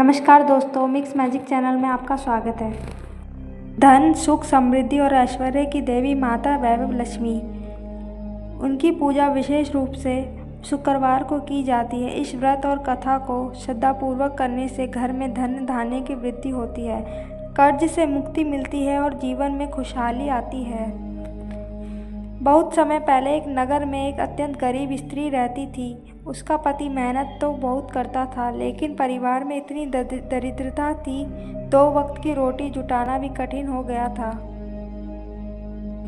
नमस्कार दोस्तों, mix magic channel में आपका स्वागत है। धन, सुख, समृद्धि और ऐश्वर्य की देवी माता वैभव लक्ष्मी, उनकी पूजा विशेष रूप से शुक्रवार को की जाती है। इस व्रत और कथा को श्रद्धापूर्वक करने से घर में धन धान्य की वृद्धि होती है, कर्ज से मुक्ति मिलती है और जीवन में खुशहाली आती है। बहुत समय पहले एक नगर में एक अत्यंत गरीब स्त्री रहती थी। उसका पति मेहनत तो बहुत करता था, लेकिन परिवार में इतनी दरिद्रता थी, 2 वक्त की रोटी जुटाना भी कठिन हो गया था।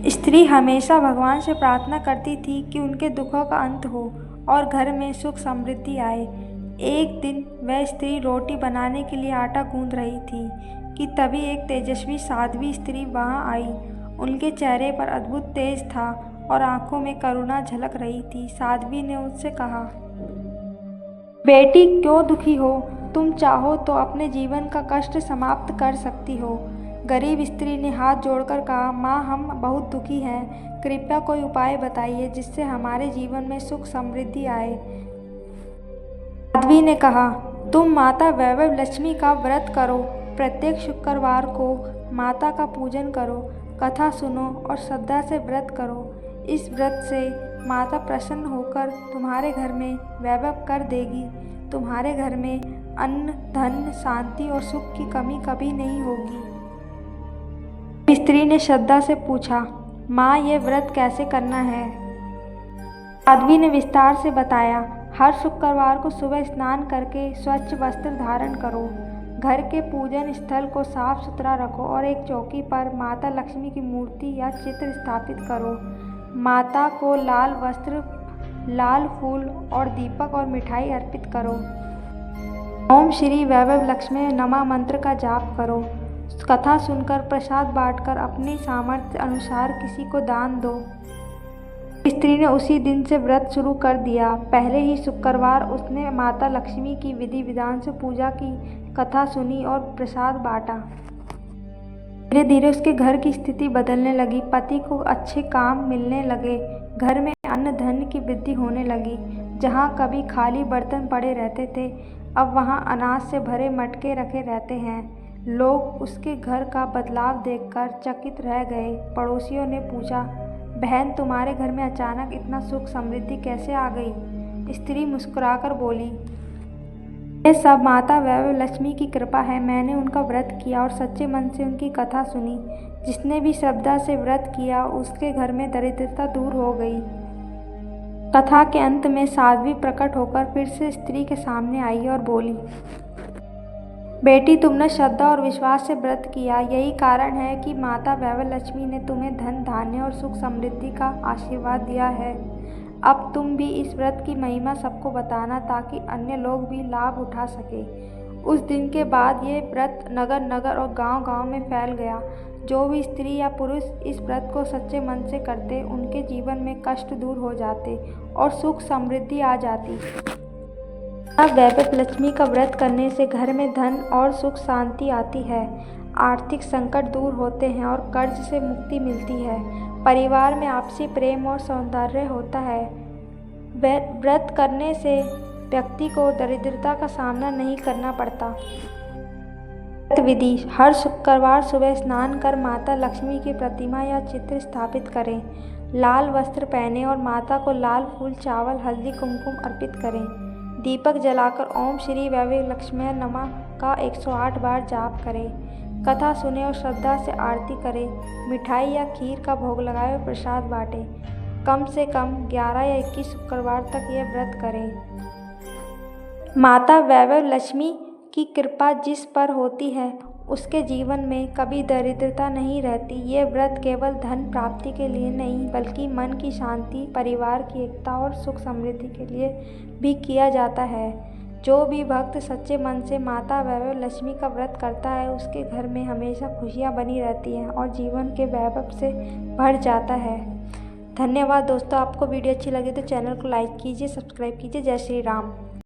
स्त्री हमेशा भगवान से प्रार्थना करती थी कि उनके दुखों का अंत हो और घर में सुख समृद्धि आए। एक दिन वह स्त्री रोटी बनाने के लिए आटा गूंथ रही थी कि तभी एक तेजस्वी साध्वी स्त्री वहां आई। उनके चेहरे पर अद्भुत तेज था और आंखों में करुणा झलक रही थी। साध्वी ने उससे कहा, बेटी, क्यों दुखी हो? तुम चाहो तो अपने जीवन का कष्ट समाप्त कर सकती हो। गरीब स्त्री ने हाथ जोड़कर कहा, माँ, हम बहुत दुखी हैं। कृपया कोई उपाय बताइए जिससे हमारे जीवन में सुख समृद्धि आए। साध्वी ने कहा, तुम माता वैभव लक्ष्मी का व्रत करो। प्रत्येक शुक्रवार को माता का पूजन करो, कथा सुनो और श्रद्धा से व्रत करो। इस व्रत से माता प्रसन्न होकर तुम्हारे घर में वैभव कर देगी। तुम्हारे घर में अन्न, धन, शांति और सुख की कमी कभी नहीं होगी। स्त्री ने श्रद्धा से पूछा, माँ, ये व्रत कैसे करना है? साध्वी ने विस्तार से बताया, हर शुक्रवार को सुबह स्नान करके स्वच्छ वस्त्र धारण करो। घर के पूजन स्थल को साफ सुथरा रखो और एक चौकी पर माता लक्ष्मी की मूर्ति या चित्र स्थापित करो। माता को लाल वस्त्र, लाल फूल और दीपक और मिठाई अर्पित करो। ओम श्री वैभव लक्ष्मी नमः मंत्र का जाप करो। कथा सुनकर प्रसाद बांटकर अपनी सामर्थ्य अनुसार किसी को दान दो। स्त्री ने उसी दिन से व्रत शुरू कर दिया। पहले ही शुक्रवार उसने माता लक्ष्मी की विधि विधान से पूजा की, कथा सुनी और प्रसाद बांटा। धीरे धीरे उसके घर की स्थिति बदलने लगी। पति को अच्छे काम मिलने लगे, घर में अन्न धन की वृद्धि होने लगी। जहाँ कभी खाली बर्तन पड़े रहते थे, अब वहाँ अनाज से भरे मटके रखे रहते हैं। लोग उसके घर का बदलाव देखकर चकित रह गए। पड़ोसियों ने पूछा, बहन, तुम्हारे घर में अचानक इतना सुख समृद्धि कैसे आ गई? स्त्री मुस्कुराकर बोली, ये सब माता वैभव लक्ष्मी की कृपा है। मैंने उनका व्रत किया और सच्चे मन से उनकी कथा सुनी। जिसने भी श्रद्धा से व्रत किया, उसके घर में दरिद्रता दूर हो गई। कथा के अंत में साध्वी प्रकट होकर फिर से स्त्री के सामने आई और बोली, बेटी, तुमने श्रद्धा और विश्वास से व्रत किया, यही कारण है कि माता वैभव लक्ष्मी ने तुम्हें धन धान्य और सुख समृद्धि का आशीर्वाद दिया है। अब तुम भी इस व्रत की महिमा सबको बताना ताकि अन्य लोग भी लाभ उठा सके। उस दिन के बाद ये व्रत नगर नगर और गांव गांव में फैल गया। जो भी स्त्री या पुरुष इस व्रत को सच्चे मन से करते, उनके जीवन में कष्ट दूर हो जाते और सुख समृद्धि आ जाती। वैभव लक्ष्मी का व्रत करने से घर में धन और सुख शांति आती है, आर्थिक संकट दूर होते हैं और कर्ज से मुक्ति मिलती है। परिवार में आपसी प्रेम और सौंदर्य होता है। व्रत करने से व्यक्ति को दरिद्रता का सामना नहीं करना पड़ता। व्रत विधि: हर शुक्रवार सुबह स्नान कर माता लक्ष्मी की प्रतिमा या चित्र स्थापित करें। लाल वस्त्र पहने और माता को लाल फूल, चावल, हल्दी, कुमकुम अर्पित करें। दीपक जलाकर ओम श्री वैभव लक्ष्मी नमः का 108 बार जाप करें। कथा सुने और श्रद्धा से आरती करें। मिठाई या खीर का भोग लगाए और प्रसाद बांटें। कम से कम 11 या 21 शुक्रवार तक यह व्रत करें। माता वैभव लक्ष्मी की कृपा जिस पर होती है, उसके जीवन में कभी दरिद्रता नहीं रहती। ये व्रत केवल धन प्राप्ति के लिए नहीं, बल्कि मन की शांति, परिवार की एकता और सुख समृद्धि के लिए भी किया जाता है। जो भी भक्त सच्चे मन से माता वैभव लक्ष्मी का व्रत करता है, उसके घर में हमेशा खुशियाँ बनी रहती हैं और जीवन के वैभव से भर जाता है। धन्यवाद दोस्तों। आपको वीडियो अच्छी लगी तो चैनल को लाइक कीजिए, सब्सक्राइब कीजिए। जय श्री राम।